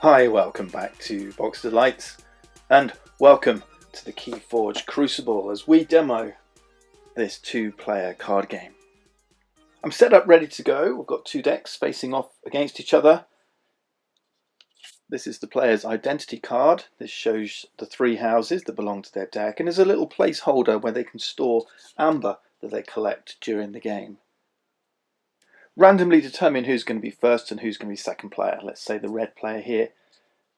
Hi, welcome back to Box Delights, and welcome to the KeyForge Crucible as we demo this two-player card game. I'm set up ready to go. We've got two decks facing off against each other. This is the player's identity card. This shows the three houses that belong to their deck, and there's a little placeholder where they can store amber that they collect during the game. Randomly determine who's going to be first and who's going to be second player. Let's say the red player here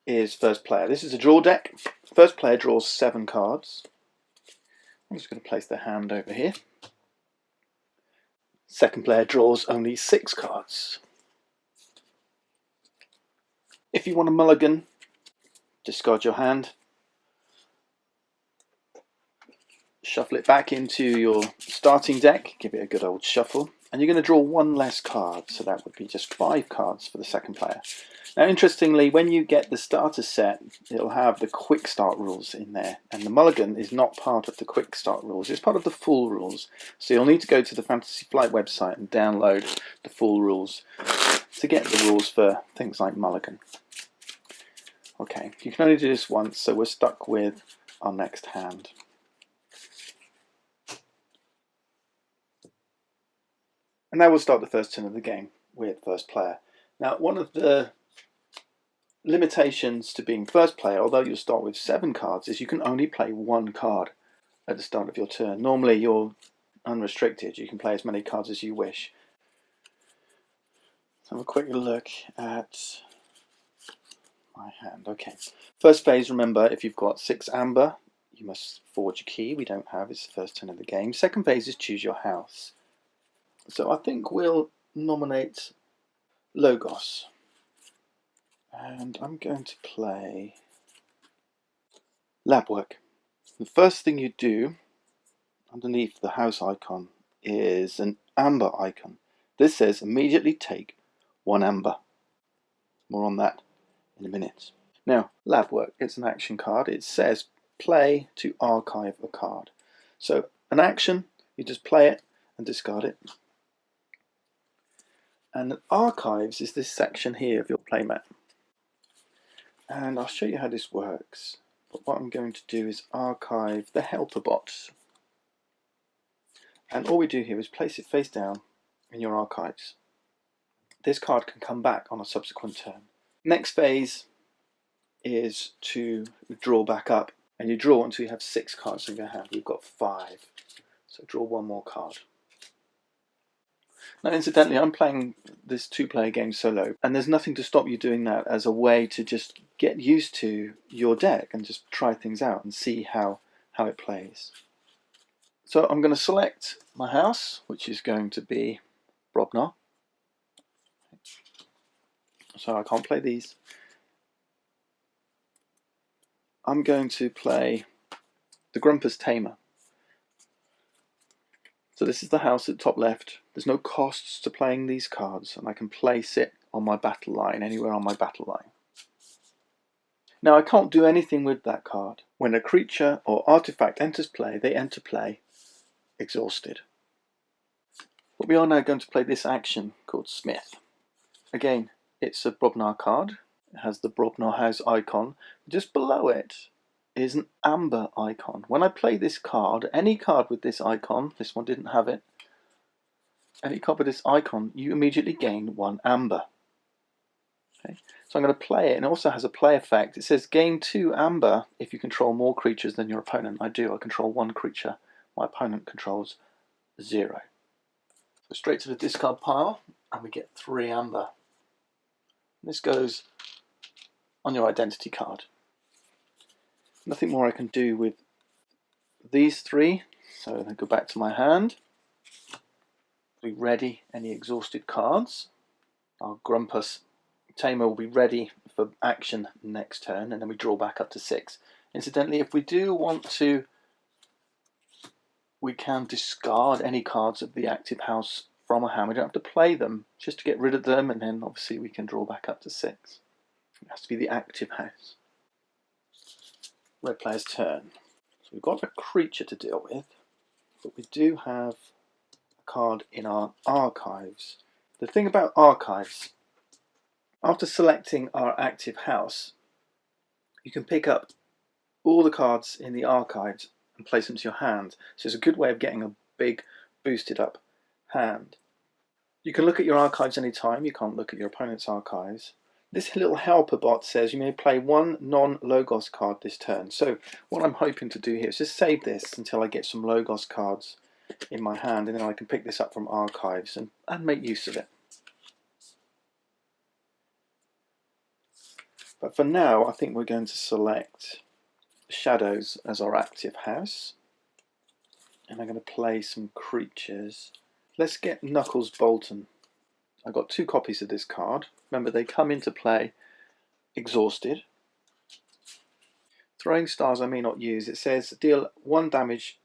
is first player. This is a draw deck. First player draws 7 cards. I'm just going to place their hand over here. Second player draws only 6 cards. If you want a mulligan, discard your hand, shuffle it back into your starting deck, give it a good old shuffle, and you're going to draw 1 less card, so that would be just 5 cards for the second player. Now interestingly, when you get the starter set, it'll have the quick start rules in there, and the mulligan is not part of the quick start rules, it's part of the full rules. So you'll need to go to the Fantasy Flight website and download the full rules to get the rules for things like mulligan. Okay, you can only do this once, so we're stuck with our next hand. And now we'll start the first turn of the game with first player. Now, one of the limitations to being first player, although you'll start with 7 cards, is you can only play 1 card at the start of your turn. Normally you're unrestricted, you can play as many cards as you wish. Let's have a quick look at my hand. Okay, first phase, remember, if you've got 6 amber, you must forge a key. We don't have, it's the first turn of the game. Second phase is choose your house. So I think we'll nominate Logos. And I'm going to play Lab Work. The first thing you do underneath the house icon is an amber icon. This says immediately take 1 amber. More on that in a minute. Now, Lab Work, it's an action card. It says play to archive a card. So an action, you just play it and discard it. And archives is this section here of your playmat. And I'll show you how this works. But what I'm going to do is archive the helper bots. And all we do here is place it face down in your archives. This card can come back on a subsequent turn. Next phase is to draw back up. And you draw until you have 6 cards in your hand. We've got 5. So draw 1 more card. Now incidentally, I'm playing this 2-player game solo, and there's nothing to stop you doing that as a way to just get used to your deck and just try things out and see how it plays. So I'm going to select my house, which is going to be Brobnar. So I can't play these. I'm going to play the Grumpus Tamer. So this is the house at the top left. There's no costs to playing these cards, and I can place it on my battle line, anywhere on my battle line. Now I can't do anything with that card. When a creature or artifact enters play, they enter play exhausted. But we are now going to play this action called Smith. Again, it's a Brobnar card. It has the Brobnar house icon. Just below it is an amber icon. When I play this card, any card with this icon, this one didn't have it, any card with this icon, you immediately gain 1 amber. Okay. So I'm going to play it, and it also has a play effect. It says gain 2 amber if you control more creatures than your opponent. I do, I control 1 creature. My opponent controls 0. So straight to the discard pile, and we get 3 amber. This goes on your identity card. Nothing more I can do with these 3, so then go back to my hand. Be ready any exhausted cards. Our Grumpus Tamer will be ready for action next turn, and then we draw back up to 6. Incidentally, if we do want to, we can discard any cards of the active house from a hand. We don't have to play them, just to get rid of them, and then obviously we can draw back up to 6. It has to be the active house. Red player's turn. So we've got a creature to deal with, but we do have a card in our archives. The thing about archives After selecting our active house, you can pick up all the cards in the archives and place them to your hand. So it's a good way of getting a big boosted up hand. You can look at your archives anytime. You can't look at your opponent's archives. This little helper bot says you may play one non-Logos card this turn. So what I'm hoping to do here is just save this until I get some Logos cards in my hand, and then I can pick this up from archives and make use of it. But for now, I think we're going to select Shadows as our active house. And I'm going to play some creatures. Let's get Knuckles Bolton. I've got 2 copies of this card. Remember, they come into play exhausted. Throwing Stars I may not use. It says deal 1 damage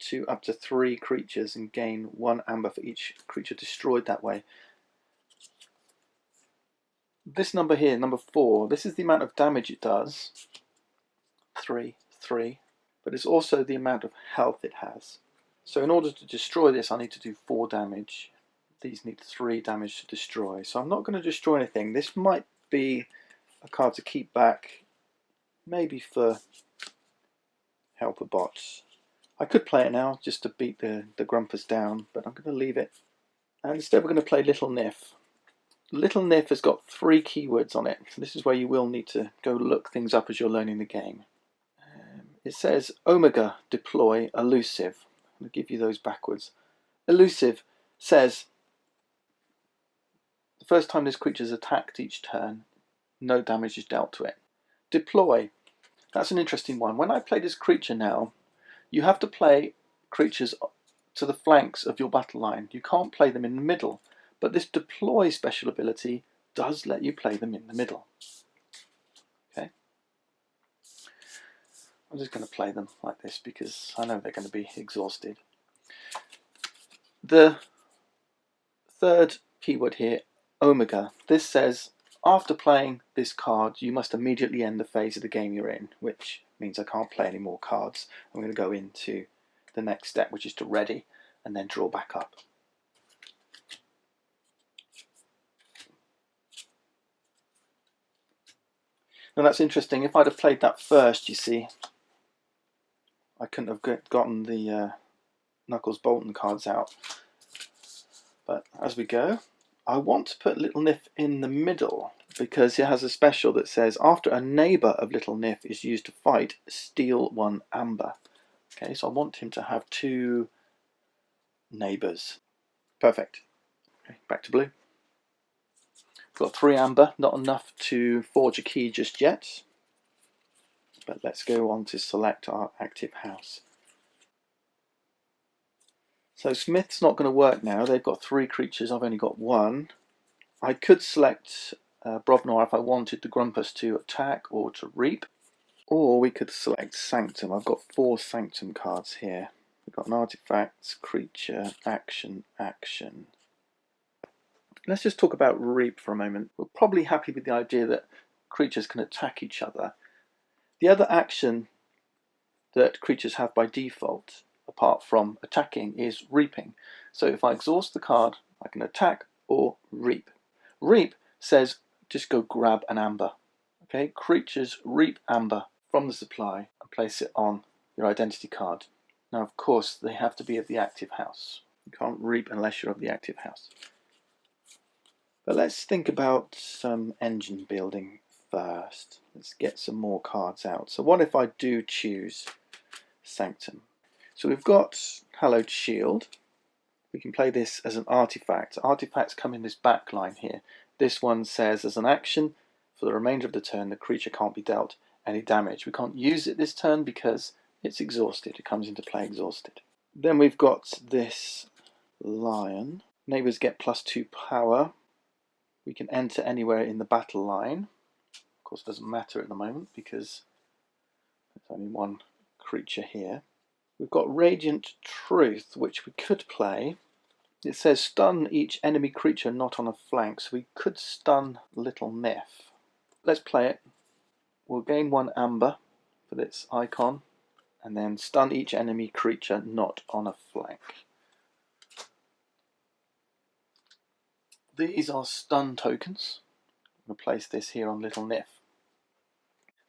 to up to 3 creatures and gain 1 amber for each creature destroyed that way. This number here, number 4, this is the amount of damage it does. 3, but it's also the amount of health it has. So in order to destroy this, I need to do 4 damage. These need 3 damage to destroy. So I'm not going to destroy anything. This might be a card to keep back, maybe for helper bots. I could play it now just to beat the Grumpers down, but I'm going to leave it. And instead we're going to play Little Niff. Little Niff has got 3 keywords on it. This is where you will need to go look things up as you're learning the game. It says Omega, deploy, elusive. I'm going to give you those backwards. Elusive says the first time this creature is attacked each turn, no damage is dealt to it. Deploy, that's an interesting one. When I play this creature now, you have to play creatures to the flanks of your battle line. You can't play them in the middle. But this deploy special ability does let you play them in the middle. Okay. I'm just going to play them like this because I know they're going to be exhausted. The third keyword here, Omega. This says after playing this card, you must immediately end the phase of the game you're in, which means I can't play any more cards. I'm going to go into the next step, which is to ready and then draw back up. Now that's interesting. If I'd have played that first, you see, I couldn't have gotten the Knuckles Bolton cards out. But as we go, I want to put Little Niff in the middle because it has a special that says after a neighbour of Little Niff is used to fight, steal 1 amber. Okay, so I want him to have 2 neighbours. Perfect. Okay, back to blue. Got 3 amber, not enough to forge a key just yet. But let's go on to select our active house. So Smith's not going to work now. They've got 3 creatures, I've only got 1. I could select Brobnar if I wanted the Grumpus to attack or to reap. Or we could select Sanctum. I've got 4 Sanctum cards here. We've got an artifact, creature, action, action. Let's just talk about reap for a moment. We're probably happy with the idea that creatures can attack each other. The other action that creatures have by default, apart from attacking, is reaping. So if I exhaust the card, I can attack or reap. Reap says just go grab an amber. Okay, creatures reap amber from the supply and place it on your identity card. Now of course they have to be of the active house. You can't reap unless you're of the active house. But let's think about some engine building first. Let's get some more cards out. So what if I do choose Sanctum? So we've got Hallowed Shield. We can play this as an artifact. Artifacts come in this back line here. This one says as an action, for the remainder of the turn, the creature can't be dealt any damage. We can't use it this turn because it's exhausted. It comes into play exhausted. Then we've got this Lion. Neighbours get +2 power. We can enter anywhere in the battle line. Of course, it doesn't matter at the moment because there's only 1 creature here. We've got Radiant Truth, which we could play. It says stun each enemy creature not on a flank, so we could stun Little Niff. Let's play it. We'll gain 1 amber for this icon, and then stun each enemy creature not on a flank. These are stun tokens. going to place this here on Little Nif.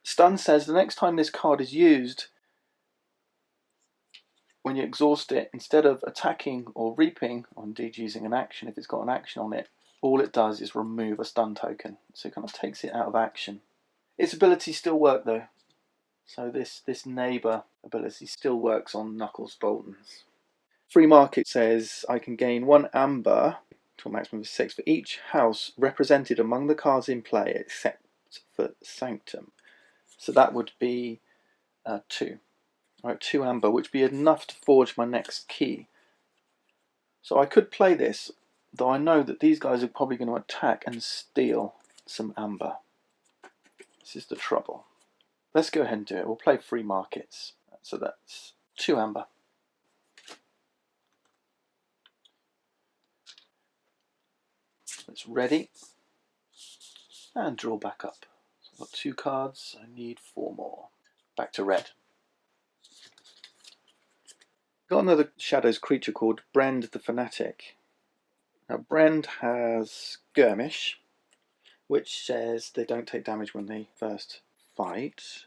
Stun says the next time this card is used, when you exhaust it, instead of attacking or reaping, or indeed using an action, if it's got an action on it, all it does is remove a stun token. So it kind of takes it out of action. Its abilities still work though. So this neighbour ability still works on Knuckles Boltons. Free market says I can gain 1 amber to a maximum of 6 for each house represented among the cards in play except for Sanctum. So that would be 2. Right, 2 amber, which would be enough to forge my next key. So I could play this, though I know that these guys are probably going to attack and steal some amber. This is the trouble. Let's go ahead and do it. We'll play free markets. So that's 2 amber. It's ready. And draw back up. So I've got 2 cards. I need 4 more. Back to red. Got another Shadows creature called Brend the Fanatic. Now Brend has Skirmish, which says they don't take damage when they first fight.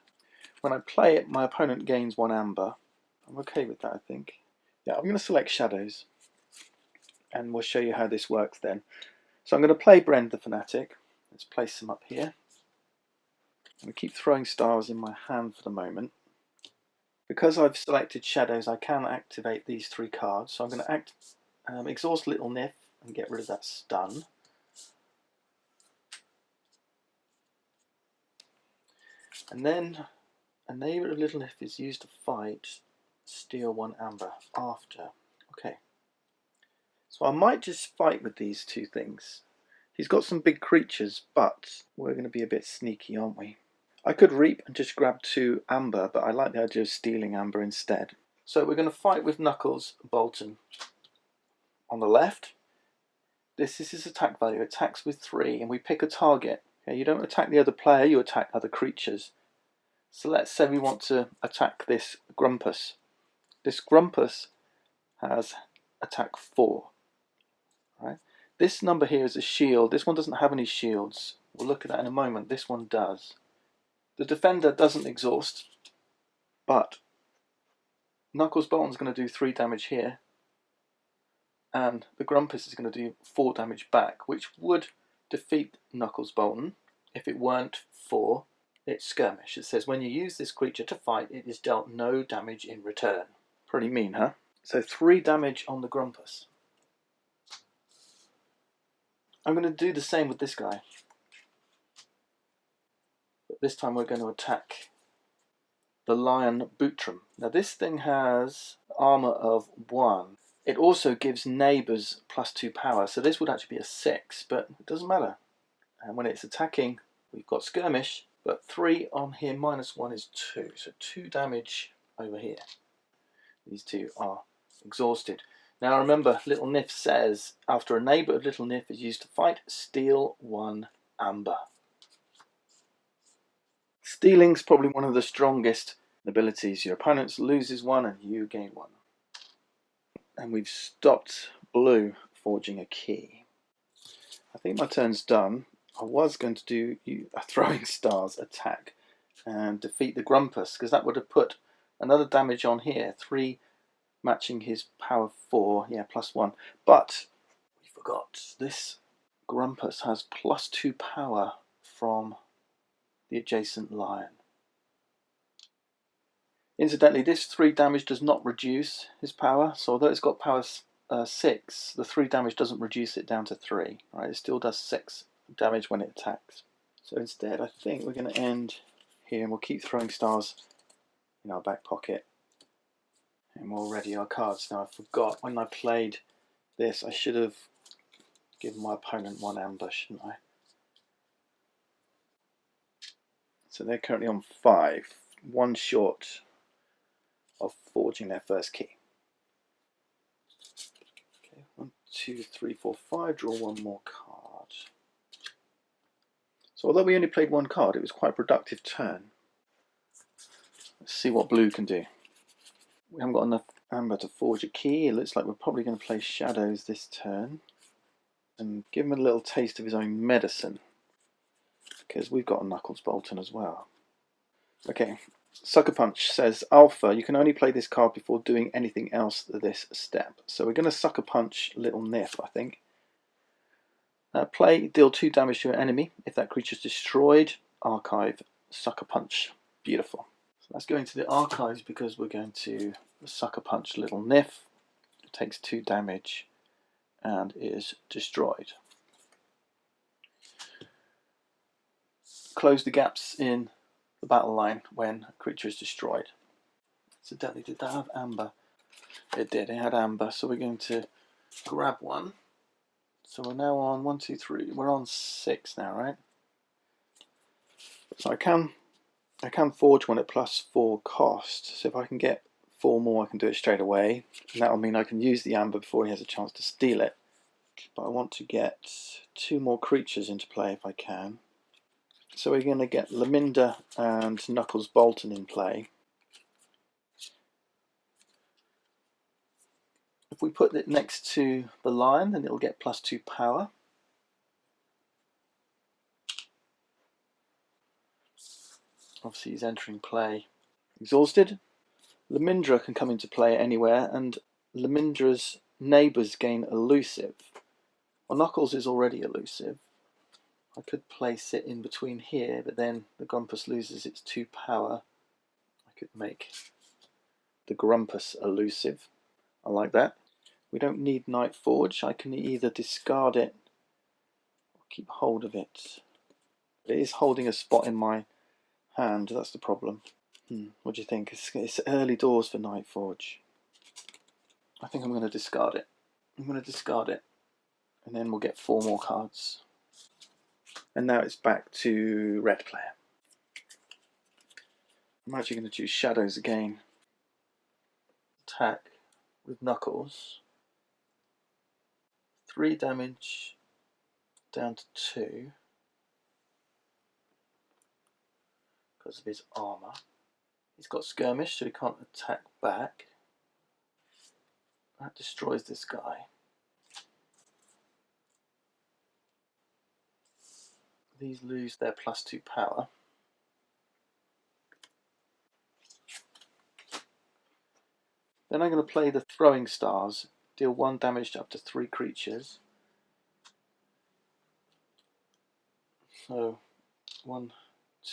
When I play it, my opponent gains 1 amber. I'm okay with that, I think. Yeah, I'm going to select Shadows, and we'll show you how this works then. So I'm going to play Brend the Fanatic. Let's place them up here. I'm going to keep throwing stars in my hand for the moment. Because I've selected Shadows, I can activate these 3 cards. So I'm going to exhaust Little Nif and get rid of that stun. And then a neighbour of Little Nif is used to fight, steal 1 amber after. Okay. So I might just fight with these 2 things. He's got some big creatures, but we're going to be a bit sneaky, aren't we? I could reap and just grab 2 amber, but I like the idea of stealing amber instead. So we're going to fight with Knuckles Bolton. On the left, this is his attack value. Attacks with 3, and we pick a target. Okay, you don't attack the other player, you attack other creatures. So let's say we want to attack this Grumpus. This Grumpus has attack 4. Right? This number here is a shield. This one doesn't have any shields. We'll look at that in a moment. This one does. The defender doesn't exhaust, but Knuckles Bolton's going to do 3 damage here, and the Grumpus is going to do 4 damage back, which would defeat Knuckles Bolton if it weren't for its skirmish. It says when you use this creature to fight, it is dealt no damage in return. Pretty mean, huh? So 3 damage on the Grumpus. I'm going to do the same with this guy. But this time we're going to attack the Lion Bootram. Now this thing has armor of 1. It also gives neighbours +2 power, so this would actually be a 6, but it doesn't matter. And when it's attacking, we've got skirmish, but 3 on here -1 is 2, so 2 damage over here. These 2 are exhausted. Now remember, Little Nif says, after a neighbour of Little Nif is used to fight, steal 1 amber. Stealing's probably one of the strongest abilities. Your opponent loses 1 and you gain 1. And we've stopped blue forging a key. I think my turn's done. I was going to do a throwing stars attack and defeat the Grumpus, because that would have put another damage on here. 3 matching his power 4, yeah, +1. But we forgot, this Grumpus has +2 power from the adjacent lion. Incidentally, this 3 damage does not reduce his power, so although it's got power 6, the 3 damage doesn't reduce it down to 3. Right? It still does 6 damage when it attacks. So instead, I think we're going to end here, and we'll keep throwing stars in our back pocket. And we'll ready our cards. Now I forgot, when I played this, I should have given my opponent 1 amber, shouldn't I? So they're currently on 5, 1 short of forging their first key. Okay, 1, 2, 3, 4, 5. Draw 1 more card. So although we only played 1 card, it was quite a productive turn. Let's see what blue can do. We haven't got enough amber to forge a key. It looks like we're probably going to play Shadows this turn and give him a little taste of his own medicine. because we've got a Knuckles Bolton as well. Okay, Sucker Punch says, Alpha, you can only play this card before doing anything else this step. So we're going to Sucker Punch Little Nif, I think. Play, deal 2 damage to an enemy. If that creature is destroyed, archive, Sucker Punch. Beautiful. So let's go into the archives because we're going to Sucker Punch Little Nif. It takes 2 damage and is destroyed. Close the gaps in the battle line when a creature is destroyed. Incidentally, did that have amber? It did, it had amber, so we're going to grab one. So we're now on 1, 2, 3, we're on 6 now, right? So I can forge one at +4 cost, so if I can get 4 more I can do it straight away, and that'll mean I can use the amber before he has a chance to steal it. But I want to get 2 more creatures into play if I can. So we're going to get Laminda and Knuckles Bolton in play. If we put it next to the lion, then it'll get +2 power. Obviously he's entering play exhausted. Lamindra can come into play anywhere, and Lamindra's neighbours gain elusive. Well, Knuckles is already elusive. I could place it in between here, but then the Grumpus loses its 2 power. I could make the Grumpus elusive. I like that. We don't need Night Forge. I can either discard it or keep hold of it. It is holding a spot in my hand, that's the problem. What do you think? It's early doors for Night Forge. I think I'm going to discard it. I'm going to discard it, and then we'll get 4 more cards. And now it's back to red player. I'm actually going to choose Shadows again. Attack with Knuckles. 3 damage down to 2 because of his armour. He's got Skirmish, so he can't attack back. That destroys this guy. These lose their +2 power. Then I'm going to play the Throwing Stars, deal 1 damage to up to 3 creatures. So 1,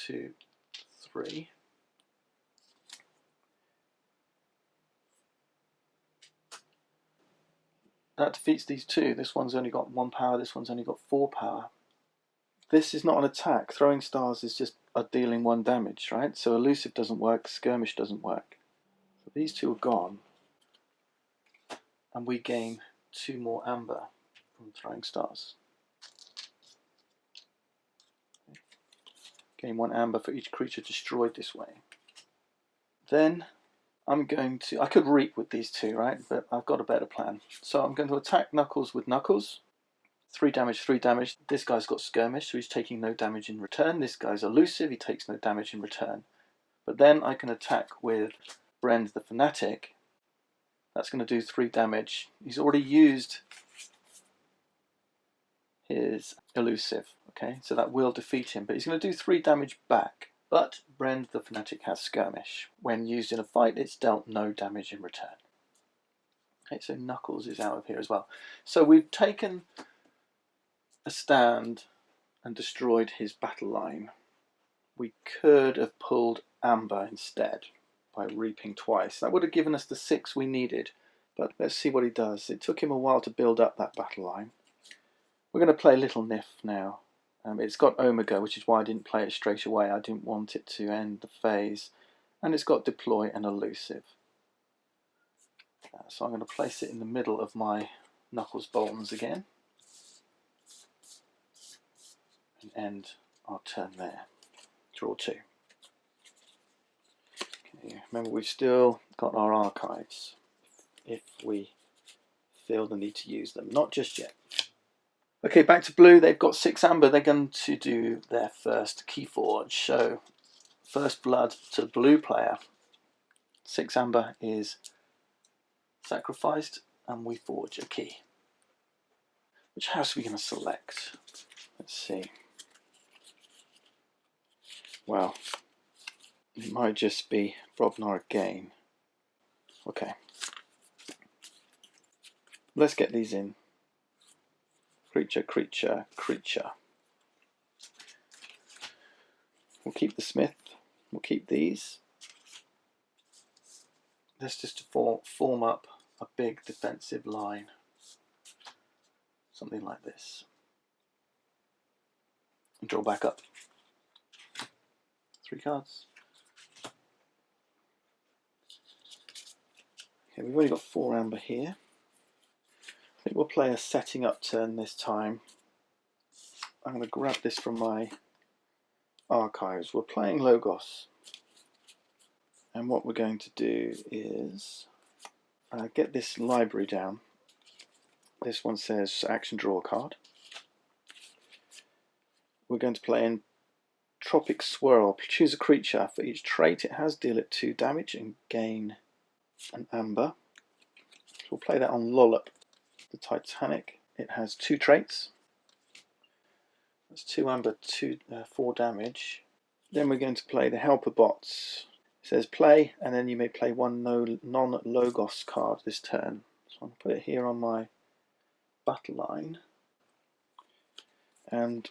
2, 3. That defeats these 2. This one's only got 1 power, this one's only got 4 power. This is not an attack. Throwing Stars is just dealing 1 damage, right? So elusive doesn't work, skirmish doesn't work. So these 2 are gone. And we gain 2 more amber from Throwing Stars. Gain 1 amber for each creature destroyed this way. Then I'm going to, I could reap with these 2, right? But I've got a better plan. So I'm going to attack Knuckles with Knuckles. 3 damage, 3 damage. This guy's got Skirmish, so he's taking no damage in return. This guy's elusive, he takes no damage in return. But then I can attack with Brend the Fanatic. That's going to do 3 damage. He's already used his elusive, okay? So that will defeat him, but he's going to do 3 damage back. But Brend the Fanatic has Skirmish. When used in a fight, it's dealt no damage in return. Okay, so Knuckles is out of here as well. So we've taken a stand and destroyed his battle line. We could have pulled amber instead by reaping twice. That would have given us the 6 we needed, but let's see what he does. It took him a while to build up that battle line. We're going to play Little Nif now. It's got Omega, which is why I didn't play it straight away. I didn't want it to end the phase. And it's got Deploy and Elusive. So I'm going to place it in the middle of my Knuckles Boltons again. And end our turn there. Draw 2. Okay, remember we've still got our archives if we feel the need to use them. Not just yet. Okay, back to blue. They've got 6 amber. They're going to do their first KeyForge. So first blood to the blue player. 6 amber is sacrificed and we forge a key. Which house are we going to select? Let's see. Well, it might just be Brobnar again. Okay. Let's get these in. Creature, creature, creature. We'll keep the Smith. We'll keep these. Let's just form up a big defensive line. Something like this. And draw back up. 3 cards. Okay, we've already got 4 amber here. I think we'll play a setting up turn this time. I'm going to grab this from my archives. We're playing Logos. And what we're going to do is get this library down. This one says action draw a card. We're going to play in Tropic Swirl. Choose a creature. For each trait it has, deal it 2 damage and gain an amber. So we'll play that on Lollop, the Titanic. It has 2 traits. That's 2 amber, 4 damage. Then we're going to play the Helper Bots. It says play, and then you may play 1 non-Logos card this turn. So I'm going to put it here on my battle line. And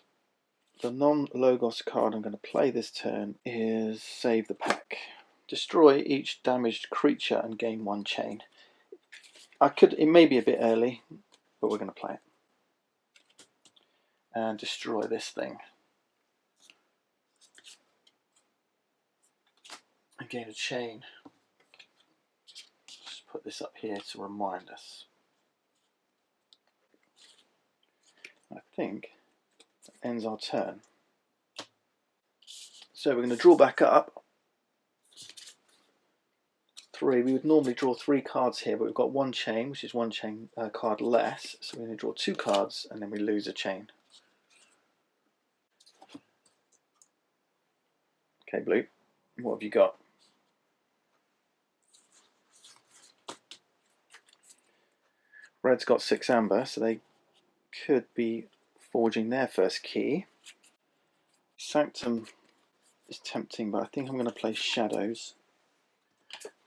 the non-Logos card I'm going to play this turn is Save the Pack. Destroy each damaged creature and gain 1 chain. It may be a bit early, but we're going to play it. And destroy this thing. And gain a chain. Just put this up here to remind us. I think that ends our turn. So we're going to draw back up. 3. We would normally draw 3 cards here, but we've got 1 chain, which is 1 chain card less. So we're going to draw 2 cards, and then we lose a chain. Okay, blue. What have you got? Red's got 6 amber, so they could be forging their first key. Sanctum is tempting, but I think I'm going to play Shadows.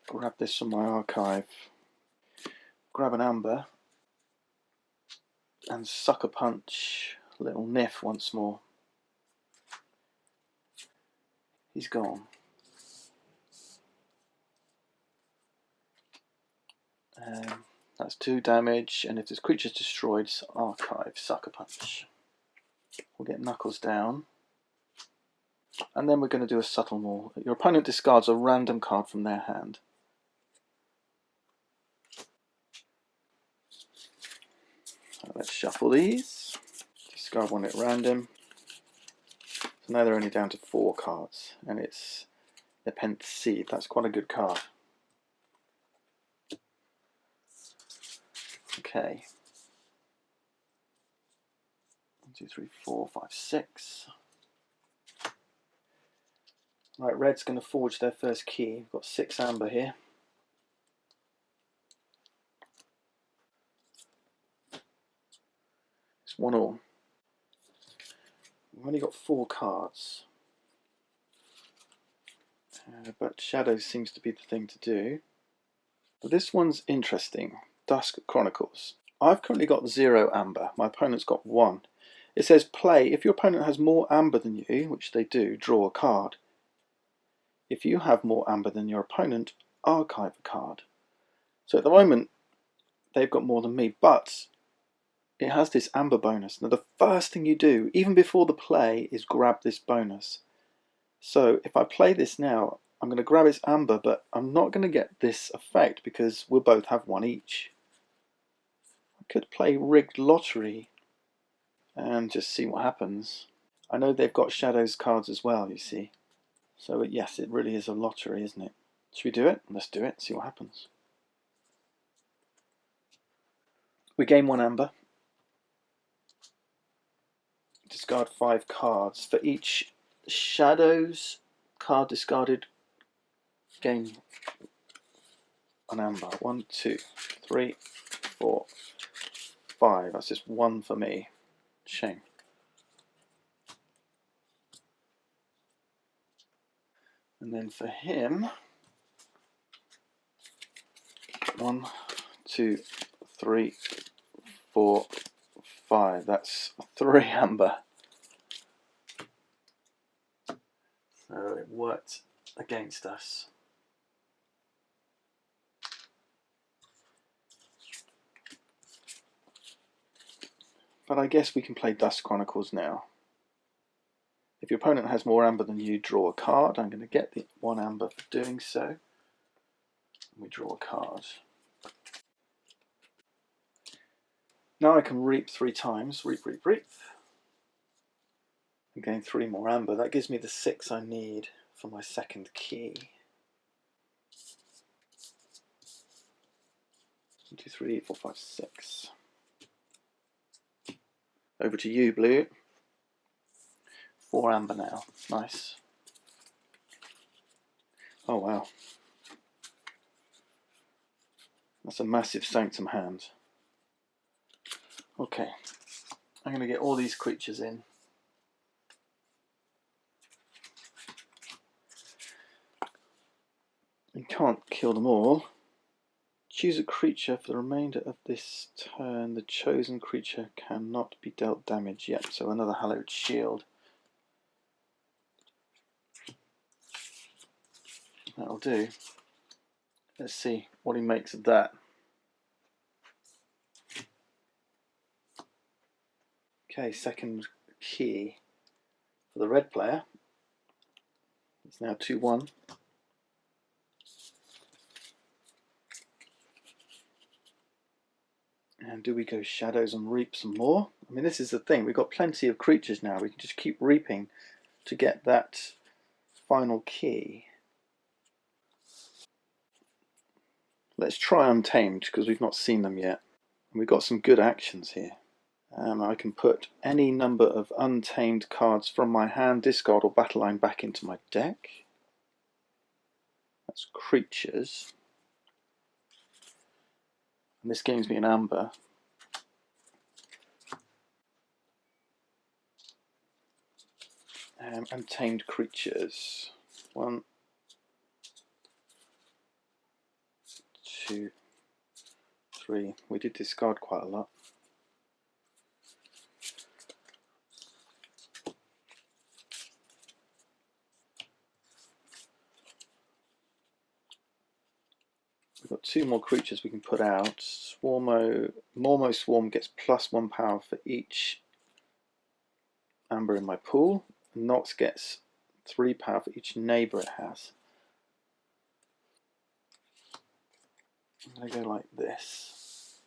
Grab this from my archive. Grab an amber. And Sucker Punch. Little Niff once more. He's gone. That's 2 damage, and if this creature's destroyed, archive Sucker Punch. We'll get Knuckles down. And then we're going to do a subtle maul. Your opponent discards a random card from their hand. So let's shuffle these. Discard 1 at random. So now they're only down to 4 cards, and it's the Pent Seed. That's quite a good card. Okay. 1, 2, 3, 4, 5, 6. Right, red's going to forge their first key. We've got 6 amber here. It's 1-1. We've only got 4 cards. But Shadows seems to be the thing to do. But this one's interesting. Dusk Chronicles. I've currently got 0 amber. My opponent's got 1. It says play. If your opponent has more amber than you, which they do, draw a card. If you have more amber than your opponent, archive a card. So at the moment, they've got more than me, but it has this amber bonus. Now the first thing you do, even before the play, is grab this bonus. So if I play this now, I'm going to grab its amber, but I'm not going to get this effect because we'll both have 1 each. I could play Rigged Lottery and just see what happens. I know they've got Shadows cards as well, you see. So yes, it really is a lottery, isn't it? Should we do it? Let's do it, see what happens. We gain 1 amber. Discard 5 cards. For each Shadows card discarded, gain an amber. 1, 2, 3, 4, 5. That's just 1 for me. Shame. And then for him, 1, 2, 3, 4, 5. That's 3 amber. So it worked against us. But I guess we can play Dust Chronicles now. If your opponent has more amber than you, draw a card. I'm going to get the 1 amber for doing so. We draw a card. Now I can reap 3 times. Reap, reap, reap. And gain 3 more amber. That gives me the 6 I need for my second key. 1, 2, 3, 4, 5, 6. Over to you, blue. 4 amber now. Nice. Oh wow. That's a massive Sanctum hand. Okay. I'm going to get all these creatures in. You can't kill them all. Choose a creature for the remainder of this turn. The chosen creature cannot be dealt damage. Yep, so another Hallowed Shield. That'll do. Let's see what he makes of that. Okay, second key for the red player. It's now 2-1. And do we go shadows and reap some more? I mean, this is the thing. We've got plenty of creatures now. We can just keep reaping to get that final key. Let's try Untamed, because we've not seen them yet. And we've got some good actions here. I can put any number of Untamed cards from my hand, discard or battle line back into my deck. That's creatures. And this gives me an amber. Untamed creatures. 1, 2, 3. We did discard quite a lot. We've got 2 more creatures we can put out. Mormo Swarm gets +1 power for each amber in my pool. Nox gets 3 power for each neighbour it has. I'm going to go like this.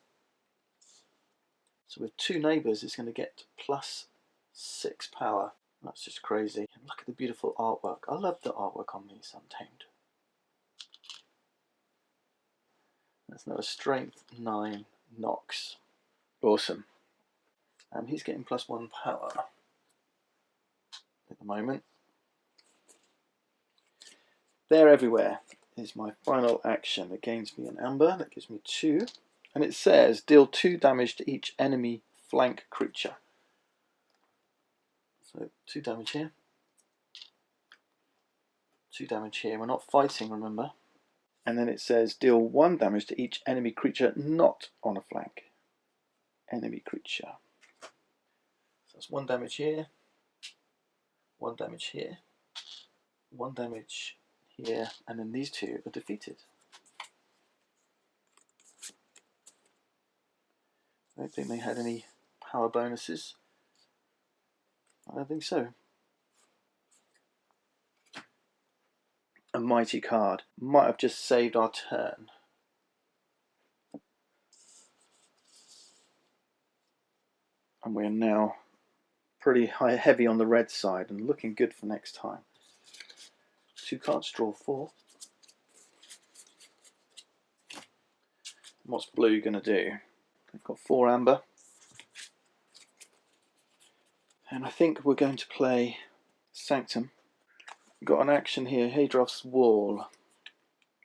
So with 2 neighbours, it's going to get +6 power. That's just crazy. And look at the beautiful artwork. I love the artwork on these Untamed. That's now a strength 9 Nox. Awesome. He's getting +1 power at the moment. They're everywhere is my final action. It gains me an amber. That gives me 2. And it says deal 2 damage to each enemy flank creature. So 2 damage here. 2 damage here. We're not fighting, remember. And then it says deal 1 damage to each enemy creature not on a flank. Enemy creature. So that's 1 damage here. 1 damage here. 1 damage here. And then these 2 are defeated. I don't think they had any power bonuses. I don't think so. A mighty card. Might have just saved our turn. And we're now pretty heavy on the red side and looking good for next time. 2 cards, draw 4. What's blue going to do? I've got 4 amber. And I think we're going to play Sanctum. We've got an action here, Hadroth's Wall.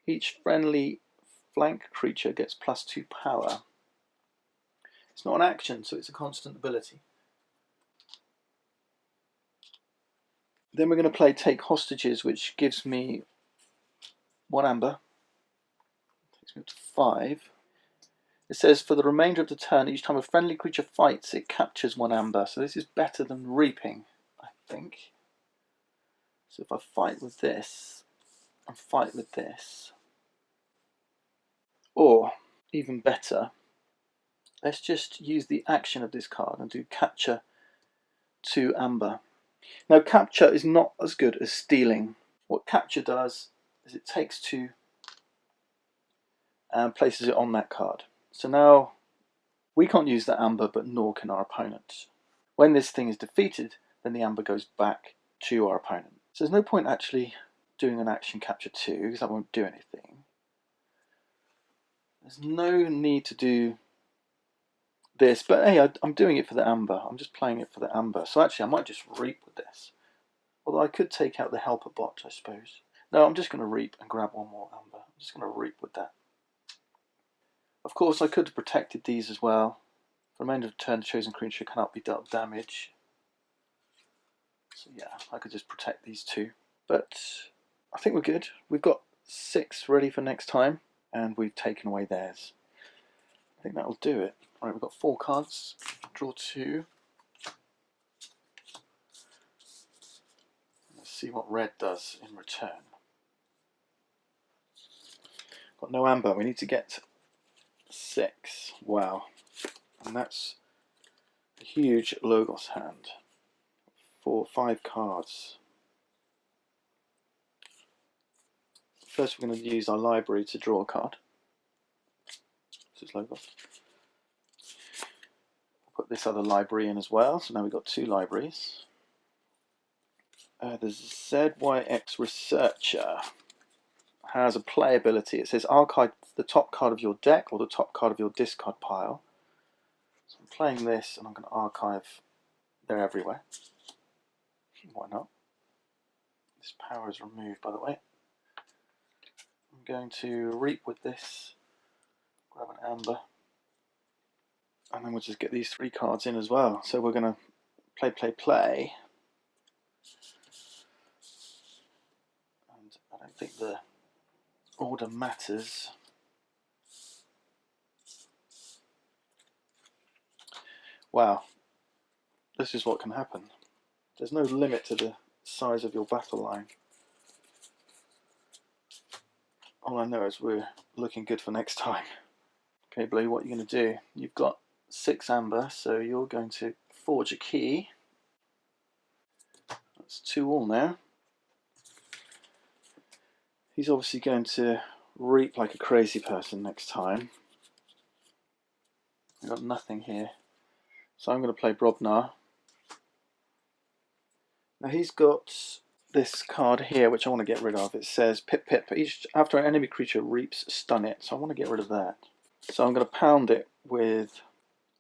Each friendly flank creature gets +2 power. It's not an action, so it's a constant ability. Then we're going to play Take Hostages, which gives me 1 amber. Takes me up to 5. It says for the remainder of the turn, each time a friendly creature fights, it captures 1 amber. So this is better than reaping, I think. So if I fight with this and fight with this, or even better, let's just use the action of this card and do capture 2 amber. Now capture is not as good as stealing. What capture does is it takes 2 and places it on that card. So now we can't use that amber, but nor can our opponent. When this thing is defeated, then the amber goes back to our opponent. So there's no point actually doing an action capture 2 because that won't do anything. There's no need to do this, but hey, I'm doing it for the amber. I'm just playing it for the amber. So actually I might just reap with this. Although I could take out the helper bot, I suppose. No, I'm just going to reap and grab 1 more amber. I'm just going to reap with that. Of course, I could have protected these as well. For the remainder of the turn, the chosen creature cannot be dealt damage. So yeah, I could just protect these 2. But I think we're good. We've got 6 ready for next time, and we've taken away theirs. I think that'll do it. Alright, we've got 4 cards. Draw 2. Let's see what red does in return. Got no amber. We need to get 6. Wow. And that's a huge Logos hand. 5 cards. First we're going to use our library to draw a card. This is Logos. Put this other library in as well, so now we've got 2 libraries. The ZYX Researcher has a playability. It says archive the top card of your deck or the top card of your discard pile. So I'm playing this and I'm going to archive. They're everywhere. Why not? This power is removed, by the way. I'm going to reap with this, grab an amber, and then we'll just get these 3 cards in as well. So we're going to play. And I don't think the order matters. Wow, this is what can happen. There's no limit to the size of your battle line. All I know is we're looking good for next time. Okay, Blue, what are you going to do? You've got 6 amber, so you're going to forge a key. That's 2 all now. He's obviously going to reap like a crazy person next time. I've got nothing here. So I'm going to play Brobnar. Now he's got this card here which I want to get rid of. It says pip pip. After an enemy creature reaps, stun it. So I want to get rid of that. So I'm going to pound it with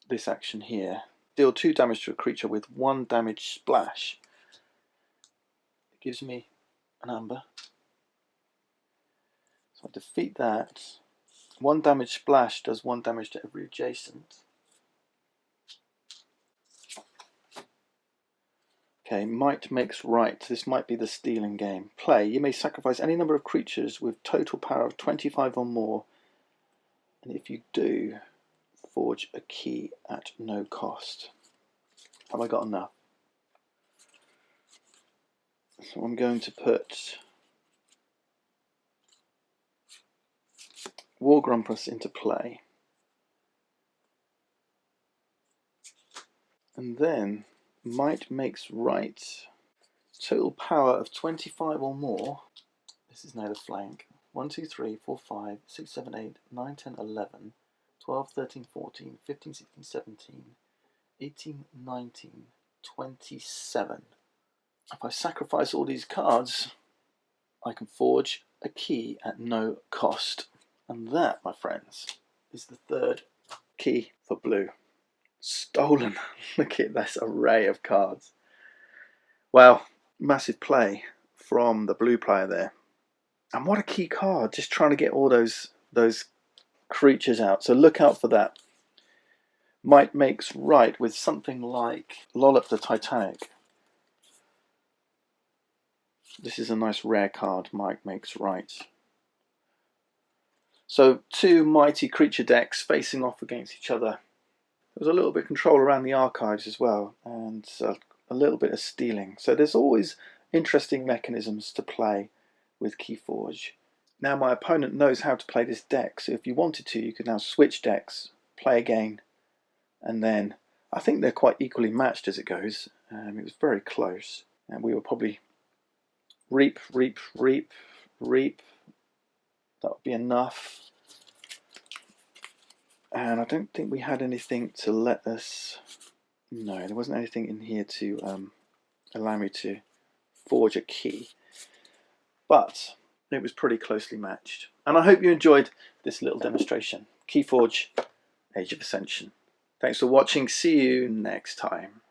this action here. Deal 2 damage to a creature with 1 damage splash. It gives me an amber. So I defeat that. 1 damage splash does 1 damage to every adjacent. Okay, might makes right. This might be the stealing game. Play. You may sacrifice any number of creatures with total power of 25 or more. And if you do, forge a key at no cost. Have I got enough? So I'm going to put War Grumpus into play. And then might makes right. Total power of 25 or more. This is now the flank. 1, 2, 3, 4, 5, 6, 7, 8, 9, 10, 11, 12, 13, 14, 15, 16, 17, 18, 19, 27. If I sacrifice all these cards, I can forge a key at no cost. And that, my friends, is the 3rd key for Blue. Stolen. Look at this array of cards. Wow, massive play from the Blue player there. And what a key card, just trying to get all those creatures out. So look out for that. Might makes right with something like Lollop the Titanic. This is a nice rare card, Mike Makes Right. So 2 mighty creature decks facing off against each other. There's a little bit of control around the archives as well, and a little bit of stealing. So there's always interesting mechanisms to play with KeyForge. Now my opponent knows how to play this deck, so if you wanted to, you could now switch decks, play again, and then I think they're quite equally matched as it goes. It was very close, and we were probably reap, reap, reap, reap. That would be enough. And I don't think we had anything to let us... No, there wasn't anything in here to allow me to forge a key. But it was pretty closely matched. And I hope you enjoyed this little demonstration. KeyForge, Age of Ascension. Thanks for watching. See you next time.